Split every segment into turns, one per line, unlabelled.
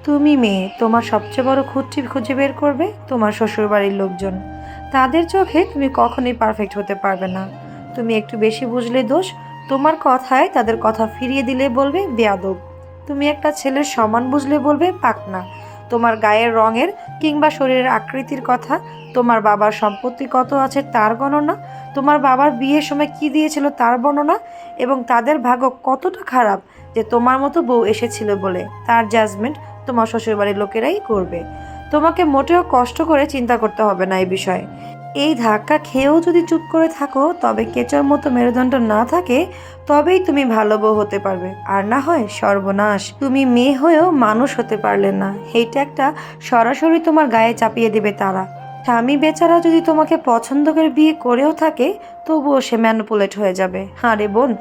তুমি মেয়ে, তোমার সবচেয়ে বড় খুঁতটি খুঁজে বের করবে তোমার শ্বশুরবাড়ির লোকজন। তাদের চোখে তুমি কখনোই পারফেক্ট হতে পারবে না। তুমি একটু বেশি বুঝলে দোষ, তোমার কথায় তাদের কথা ফিরিয়ে দিলে বলবে বেয়াদব। তুমি একটা ছেলের সমান বুঝলে বলবে পাকনা। তোমার গায়ের রঙের কিংবা শরীরের আকৃতির কথা, তোমার বাবার সম্পত্তি কত আছে তার গণনা, তোমার বাবার বিয়ের সময় কি দিয়েছিল তার বর্ণনা, এবং তাদের ভাগ্য কতটা খারাপ যে তোমার মতো বউ এসেছিল বলে তার জাজমেন্ট তোমার শ্বশুরবাড়ির লোকেরাই করবে। তোমাকে মোটেও কষ্ট করে চিন্তা করতে হবে না এই বিষয়ে। এই ধাক্কা খেয়েও যদি চুপ করে থাকো, তবে কেচোর মতো মেরুদণ্ড না থাকে, তবেই তুমি ভালো বউ হতে পারবে। আর না হয় সর্বনাশ, তুমি মেয়ে হয়েও মানুষ হতে পারলে না। এইটা একটা সরাসরি তোমার গায়ে চাপিয়ে দেবে তারা। স্বামী বেচারা যদি তোমাকে পছন্দ করে বিয়ে করেও থাকে, তবুও সে ম্যানুপুলেট হয়ে যাবে। আরে বোন,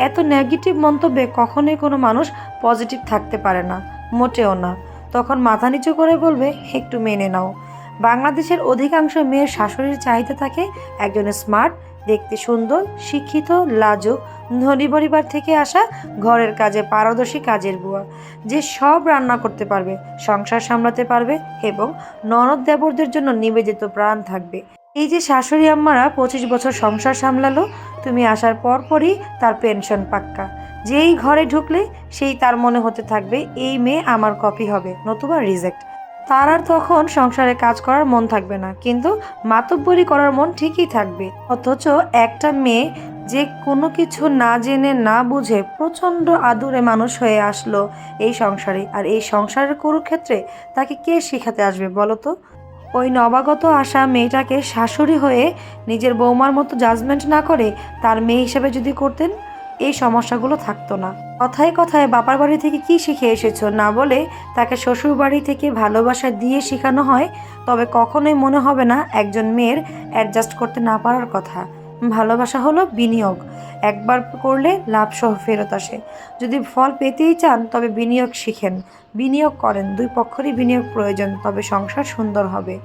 এত নেগেটিভ মন্তব্যে কখনোই কোনো মানুষ পজিটিভ থাকতে পারে না, মোটেও না। তখন মাথা নিচু করে বলবে একটু মেনে নাও। বাংলাদেশের অধিকাংশ মেয়ের শাশুড়ির চাহিদা থাকে একজন স্মার্ট, দেখতে সুন্দর, শিক্ষিত, লাজুক, ধনী পরিবার থেকে আসা, ঘরের কাজে পারদর্শী কাজের বুয়া, যে সব রান্না করতে পারবে, সংসার সামলাতে পারবে এবং ননদ দেবরদের জন্য নিবেদিত প্রাণ থাকবে। এই যে শাশুড়ি আম্মারা 25 বছর সংসার সামলালো, তুমি আসার পরপরই তার পেনশন পাক্কা। যেই ঘরে ঢুকলে সেই তার মনে হতে থাকবে এই মেয়ে আমার কপি হবে, নতুবা রিজেক্ট। তার আর তখন সংসারে কাজ করার মন থাকবে না, কিন্তু মাতব্বরি করার মন ঠিকই থাকবে। অথচ একটা মেয়ে যে কোনো কিছু না জেনে না বুঝে প্রচণ্ড আদুরে মানুষ হয়ে আসলো এই সংসারে, আর এই সংসারের কুরুক্ষেত্রে তাকে কে শেখাতে আসবে বলো তো? ওই নবাগত আসা মেয়েটাকে শাশুড়ি হয়ে নিজের বৌমার মতো জাজমেন্ট না করে তার মেয়ে হিসেবে যদি করতেন, এই সমস্যাগুলো থাকতো না। কথায় কথায় বাবার বাড়ি থেকে কি শিখে এসেছো না বলে তাকে শ্বশুর বাড়ি থেকে ভালোবাসা দিয়ে শেখানো হয়, তবে কখনোই মনে হবে না একজন মেয়ের অ্যাডজাস্ট করতে না পারার কথা। ভালোবাসা হলো বিনিয়োগ, একবার করলে লাভ সহ ফেরত আসে। যদি ফল পেতেই চান তবে বিনিয়োগ শিখেন, বিনিয়োগ করেন, দুই পক্ষেরই বিনিয়োগ প্রয়োজন, তবে সংসার সুন্দর হবে।